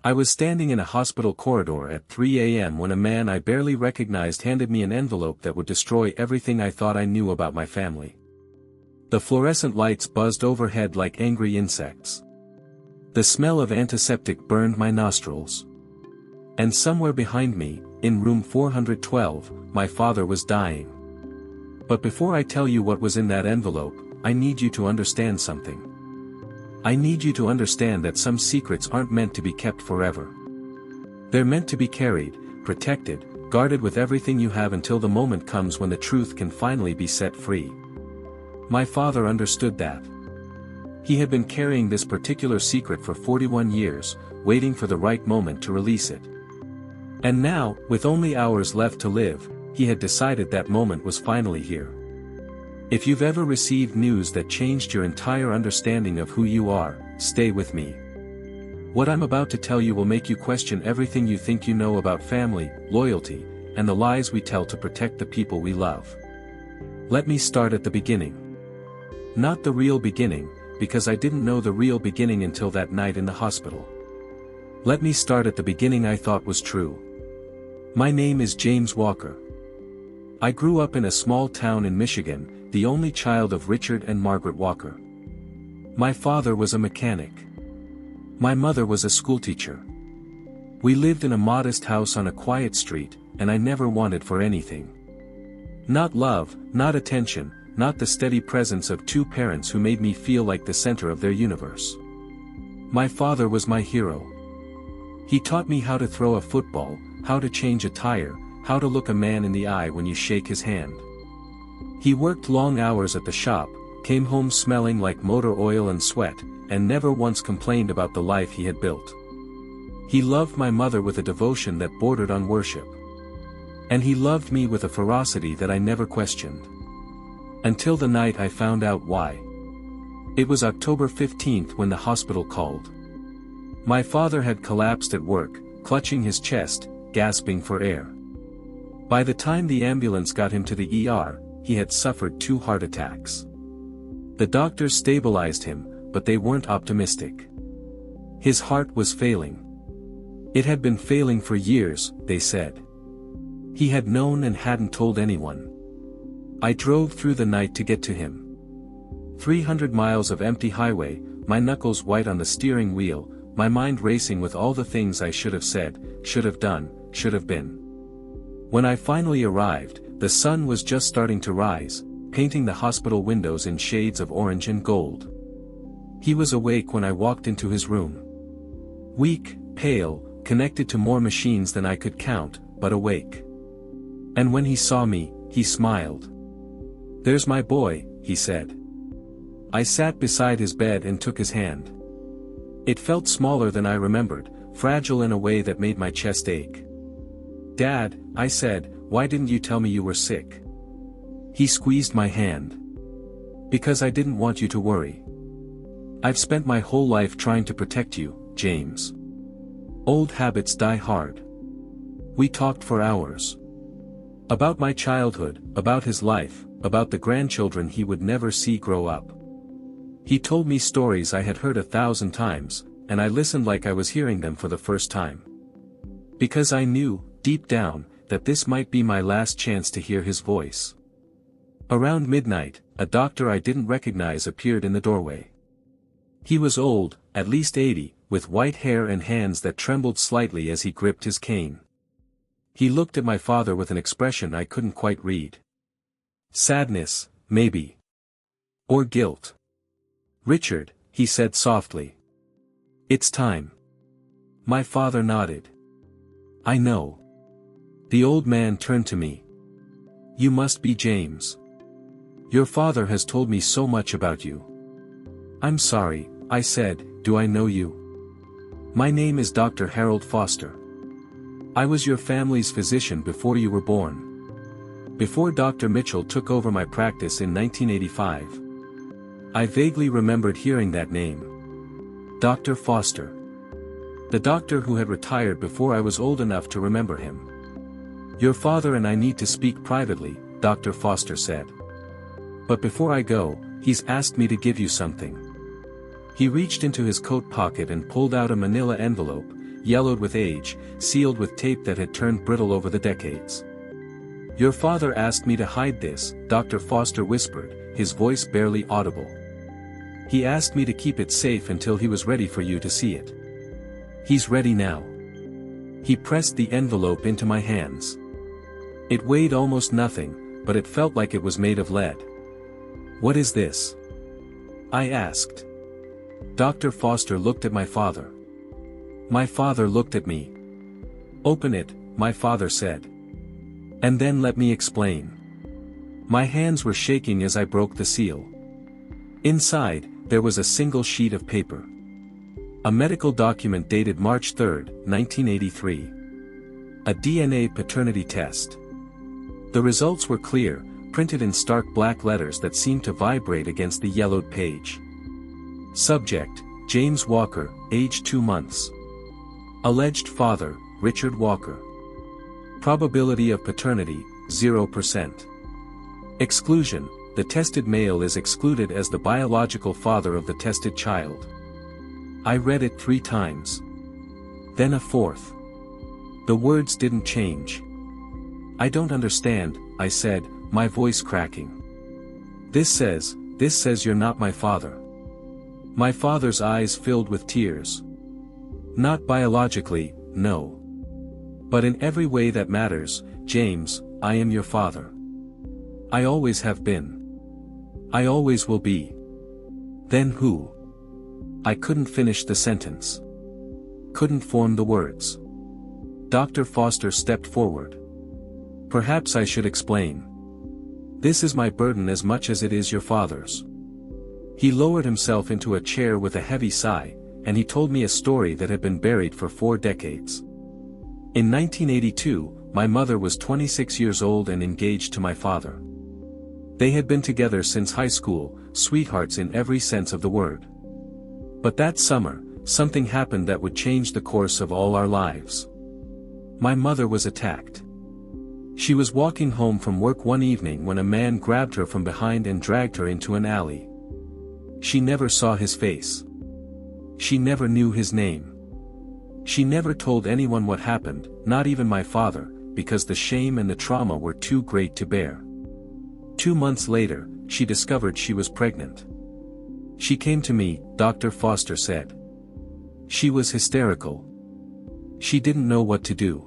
I was standing in a hospital corridor at 3 a.m. when a man I barely recognized handed me an envelope that would destroy everything I thought I knew about my family. The fluorescent lights buzzed overhead like angry insects. The smell of antiseptic burned my nostrils. And somewhere behind me, in room 412, my father was dying. But before I tell you what was in that envelope, I need you to understand something. I need you to understand that some secrets aren't meant to be kept forever. They're meant to be carried, protected, guarded with everything you have until the moment comes when the truth can finally be set free. My father understood that. He had been carrying this particular secret for 41 years, waiting for the right moment to release it. And now, with only hours left to live, he had decided that moment was finally here. If you've ever received news that changed your entire understanding of who you are, stay with me. What I'm about to tell you will make you question everything you think you know about family, loyalty, and the lies we tell to protect the people we love. Let me start at the beginning. Not the real beginning, because I didn't know the real beginning until that night in the hospital. Let me start at the beginning I thought was true. My name is James Walker. I grew up in a small town in Michigan, the only child of Richard and Margaret Walker. My father was a mechanic. My mother was a schoolteacher. We lived in a modest house on a quiet street, and I never wanted for anything. Not love, not attention, not the steady presence of two parents who made me feel like the center of their universe. My father was my hero. He taught me how to throw a football, how to change a tire, how to look a man in the eye when you shake his hand. He worked long hours at the shop, came home smelling like motor oil and sweat, and never once complained about the life he had built. He loved my mother with a devotion that bordered on worship. And he loved me with a ferocity that I never questioned. Until the night I found out why. It was October 15th when the hospital called. My father had collapsed at work, clutching his chest, gasping for air. By the time the ambulance got him to the ER, he had suffered 2 heart attacks. The doctors stabilized him, but they weren't optimistic. His heart was failing. It had been failing for years, they said. He had known and hadn't told anyone. I drove through the night to get to him. 300 miles of empty highway, my knuckles white on the steering wheel, my mind racing with all the things I should have said, should have done, should have been. When I finally arrived, the sun was just starting to rise, painting the hospital windows in shades of orange and gold. He was awake when I walked into his room. Weak, pale, connected to more machines than I could count, but awake. And when he saw me, he smiled. "There's my boy," he said. I sat beside his bed and took his hand. It felt smaller than I remembered, fragile in a way that made my chest ache. "Dad," I said, "why didn't you tell me you were sick?" He squeezed my hand. "Because I didn't want you to worry. I've spent my whole life trying to protect you, James. Old habits die hard." We talked for hours. About my childhood, about his life, about the grandchildren he would never see grow up. He told me stories I had heard 1,000 times, and I listened like I was hearing them for the first time. Because I knew, deep down, that this might be my last chance to hear his voice. Around midnight, a doctor I didn't recognize appeared in the doorway. He was old, at least 80, with white hair and hands that trembled slightly as he gripped his cane. He looked at my father with an expression I couldn't quite read. Sadness, maybe. Or guilt. "Richard," he said softly. "It's time." My father nodded. "I know." The old man turned to me. "You must be James. Your father has told me so much about you." "I'm sorry," I said, "do I know you?" "My name is Dr. Harold Foster. I was your family's physician before you were born. Before Dr. Mitchell took over my practice in 1985. I vaguely remembered hearing that name. Dr. Foster. The doctor who had retired before I was old enough to remember him. "Your father and I need to speak privately," Dr. Foster said. "But before I go, he's asked me to give you something." He reached into his coat pocket and pulled out a manila envelope, yellowed with age, sealed with tape that had turned brittle over the decades. "Your father asked me to hide this," Dr. Foster whispered, his voice barely audible. "He asked me to keep it safe until he was ready for you to see it. He's ready now." He pressed the envelope into my hands. It weighed almost nothing, but it felt like it was made of lead. "What is this?" I asked. Dr. Foster looked at my father. My father looked at me. "Open it," my father said. "And then let me explain." My hands were shaking as I broke the seal. Inside, there was a single sheet of paper. A medical document dated March 3, 1983. A DNA paternity test. The results were clear, printed in stark black letters that seemed to vibrate against the yellowed page. Subject: James Walker, age 2 months. Alleged father: Richard Walker. Probability of paternity: 0%. Exclusion: the tested male is excluded as the biological father of the tested child. I read it 3 times. Then a 4th. The words didn't change. "I don't understand," I said, my voice cracking. This says you're not my father." My father's eyes filled with tears. "Not biologically, no. But in every way that matters, James, I am your father. I always have been. I always will be." "Then who?" I couldn't finish the sentence. Couldn't form the words. Dr. Foster stepped forward. "Perhaps I should explain. This is my burden as much as it is your father's." He lowered himself into a chair with a heavy sigh, and he told me a story that had been buried for 4 decades. In 1982, my mother was 26 years old and engaged to my father. They had been together since high school, sweethearts in every sense of the word. But that summer, something happened that would change the course of all our lives. My mother was attacked. She was walking home from work one evening when a man grabbed her from behind and dragged her into an alley. She never saw his face. She never knew his name. She never told anyone what happened, not even my father, because the shame and the trauma were too great to bear. 2 months later, she discovered she was pregnant. She came to me, Dr. Foster said. She was hysterical. She didn't know what to do.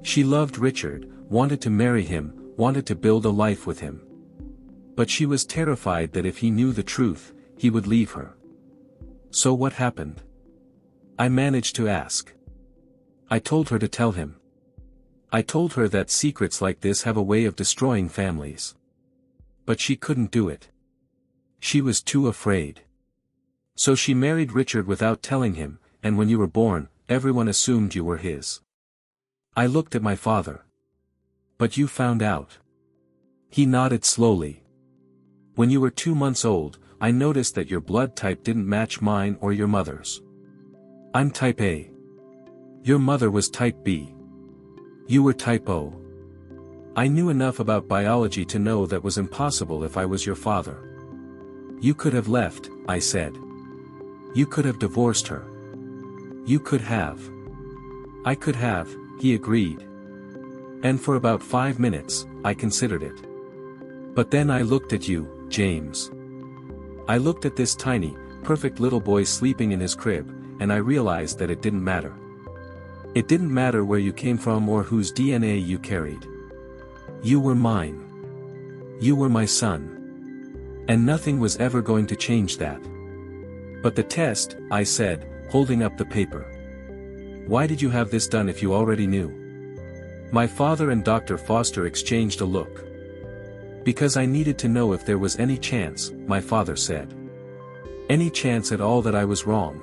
She loved Richard, wanted to marry him, wanted to build a life with him. But she was terrified that if he knew the truth, he would leave her. So what happened? I managed to ask. I told her to tell him. I told her that secrets like this have a way of destroying families. But she couldn't do it. She was too afraid. So she married Richard without telling him, and when you were born, everyone assumed you were his. I looked at my father. But you found out. He nodded slowly. When you were 2 months old, I noticed that your blood type didn't match mine or your mother's. I'm type A. Your mother was type B. You were type O. I knew enough about biology to know that was impossible if I was your father. You could have left, I said. You could have divorced her. You could have. I could have, he agreed. And for about 5 minutes, I considered it. But then I looked at you, James. I looked at this tiny, perfect little boy sleeping in his crib, and I realized that it didn't matter. It didn't matter where you came from or whose DNA you carried. You were mine. You were my son. And nothing was ever going to change that. But the test, I said, holding up the paper. Why did you have this done if you already knew? My father and Dr. Foster exchanged a look. Because I needed to know if there was any chance, my father said. Any chance at all that I was wrong.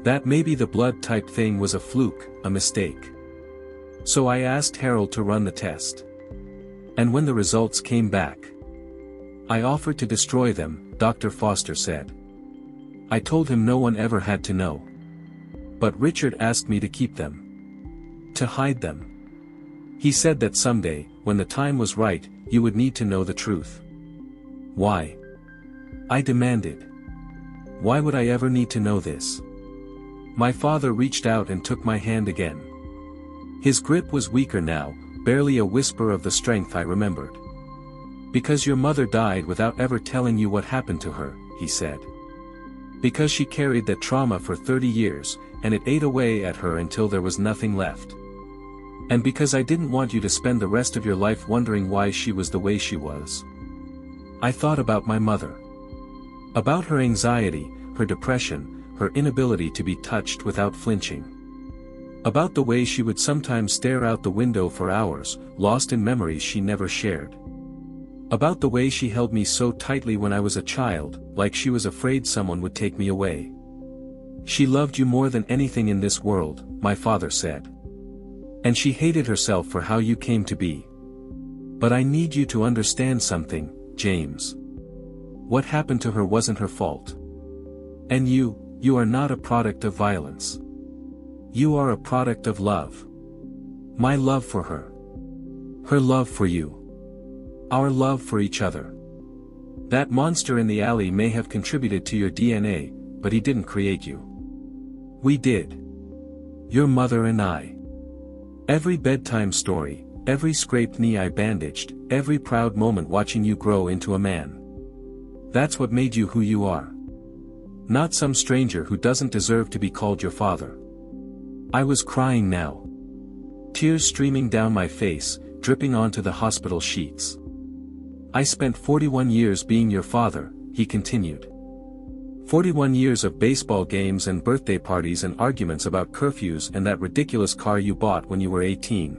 That maybe the blood type thing was a fluke, a mistake. So I asked Harold to run the test. And when the results came back, I offered to destroy them, Dr. Foster said. I told him no one ever had to know. But Richard asked me to keep them. To hide them. He said that someday, when the time was right, you would need to know the truth. Why? I demanded. Why would I ever need to know this? My father reached out and took my hand again. His grip was weaker now, barely a whisper of the strength I remembered. Because your mother died without ever telling you what happened to her, he said. Because she carried that trauma for 30 years, and it ate away at her until there was nothing left. And because I didn't want you to spend the rest of your life wondering why she was the way she was. I thought about my mother. About her anxiety, her depression, her inability to be touched without flinching. About the way she would sometimes stare out the window for hours, lost in memories she never shared. About the way she held me so tightly when I was a child, like she was afraid someone would take me away. She loved you more than anything in this world, my father said. And she hated herself for how you came to be. But I need you to understand something, James. What happened to her wasn't her fault. And you are not a product of violence. You are a product of love. My love for her. Her love for you. Our love for each other. That monster in the alley may have contributed to your DNA, but he didn't create you. We did. Your mother and I. Every bedtime story, every scraped knee I bandaged, every proud moment watching you grow into a man. That's what made you who you are. Not some stranger who doesn't deserve to be called your father. I was crying now. Tears streaming down my face, dripping onto the hospital sheets. I spent 41 years being your father, he continued. 41 years of baseball games and birthday parties and arguments about curfews and that ridiculous car you bought when you were 18.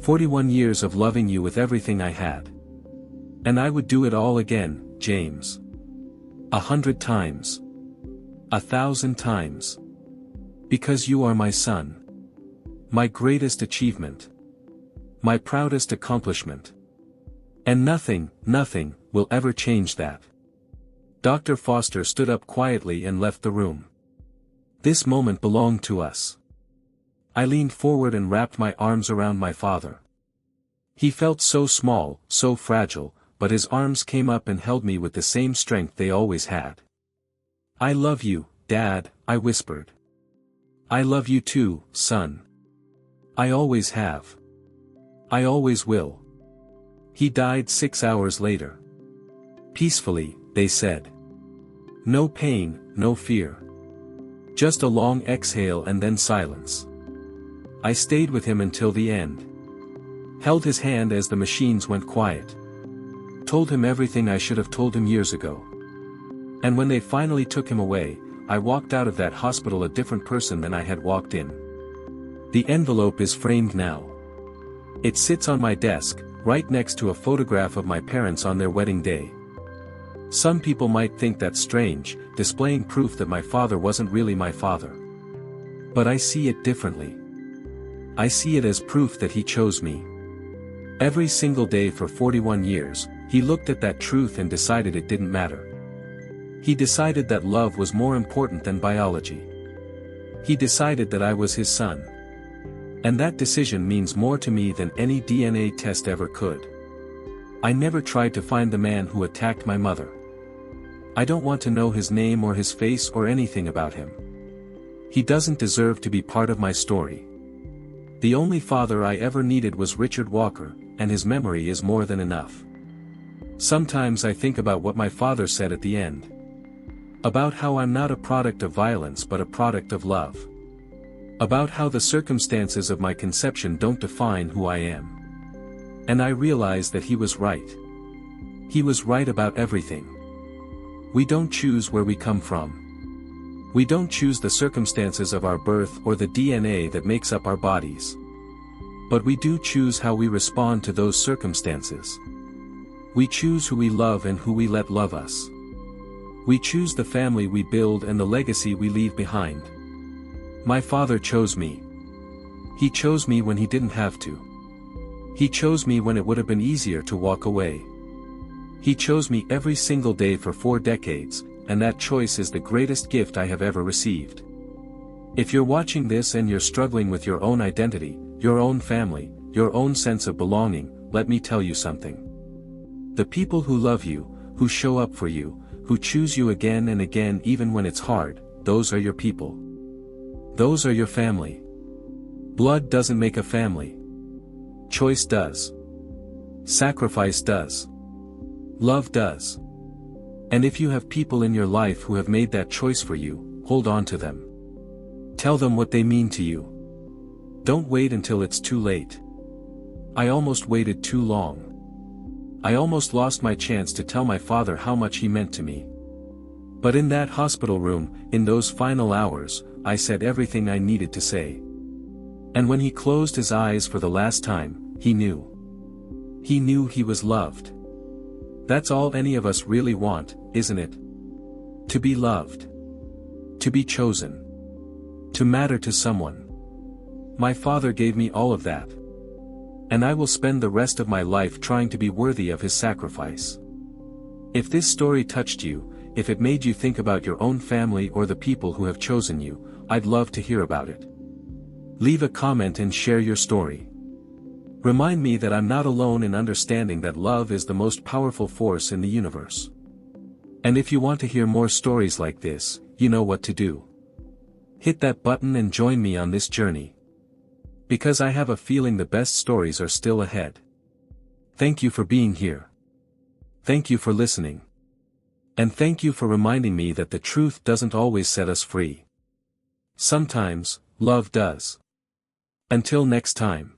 41 years of loving you with everything I had. And I would do it all again, James. 100 times. 1,000 times. Because you are my son. My greatest achievement. My proudest accomplishment. And nothing will ever change that. Dr. Foster stood up quietly and left the room. This moment belonged to us. I leaned forward and wrapped my arms around my father. He felt so small, so fragile, but his arms came up and held me with the same strength they always had. I love you, Dad, I whispered. I love you too, son. I always have. I always will. He died 6 hours later. Peacefully, they said. No pain, no fear. Just a long exhale and then silence. I stayed with him until the end. Held his hand as the machines went quiet. Told him everything I should have told him years ago. And when they finally took him away, I walked out of that hospital a different person than I had walked in. The envelope is framed now. It sits on my desk, right next to a photograph of my parents on their wedding day. Some people might think that's strange, displaying proof that my father wasn't really my father. But I see it differently. I see it as proof that he chose me. Every single day for 41 years, he looked at that truth and decided it didn't matter. He decided that love was more important than biology. He decided that I was his son. And that decision means more to me than any DNA test ever could. I never tried to find the man who attacked my mother. I don't want to know his name or his face or anything about him. He doesn't deserve to be part of my story. The only father I ever needed was Richard Walker, and his memory is more than enough. Sometimes I think about what my father said at the end. About how I'm not a product of violence but a product of love. About how the circumstances of my conception don't define who I am. And I realized that he was right. He was right about everything. We don't choose where we come from. We don't choose the circumstances of our birth or the DNA that makes up our bodies. But we do choose how we respond to those circumstances. We choose who we love and who we let love us. We choose the family we build and the legacy we leave behind. My father chose me. He chose me when he didn't have to. He chose me when it would have been easier to walk away. He chose me every single day for 4 decades, and that choice is the greatest gift I have ever received. If you're watching this and you're struggling with your own identity, your own family, your own sense of belonging, let me tell you something. The people who love you, who show up for you, who choose you again and again even when it's hard, those are your people. Those are your family. Blood doesn't make a family. Choice does. Sacrifice does. Love does. And if you have people in your life who have made that choice for you, hold on to them. Tell them what they mean to you. Don't wait until it's too late. I almost waited too long. I almost lost my chance to tell my father how much he meant to me. But in that hospital room, in those final hours, I said everything I needed to say. And when he closed his eyes for the last time, he knew. He knew he was loved. That's all any of us really want, isn't it? To be loved. To be chosen. To matter to someone. My father gave me all of that. And I will spend the rest of my life trying to be worthy of his sacrifice. If this story touched you, if it made you think about your own family or the people who have chosen you, I'd love to hear about it. Leave a comment and share your story. Remind me that I'm not alone in understanding that love is the most powerful force in the universe. And if you want to hear more stories like this, you know what to do. Hit that button and join me on this journey. Because I have a feeling the best stories are still ahead. Thank you for being here. Thank you for listening. And thank you for reminding me that the truth doesn't always set us free. Sometimes, love does. Until next time.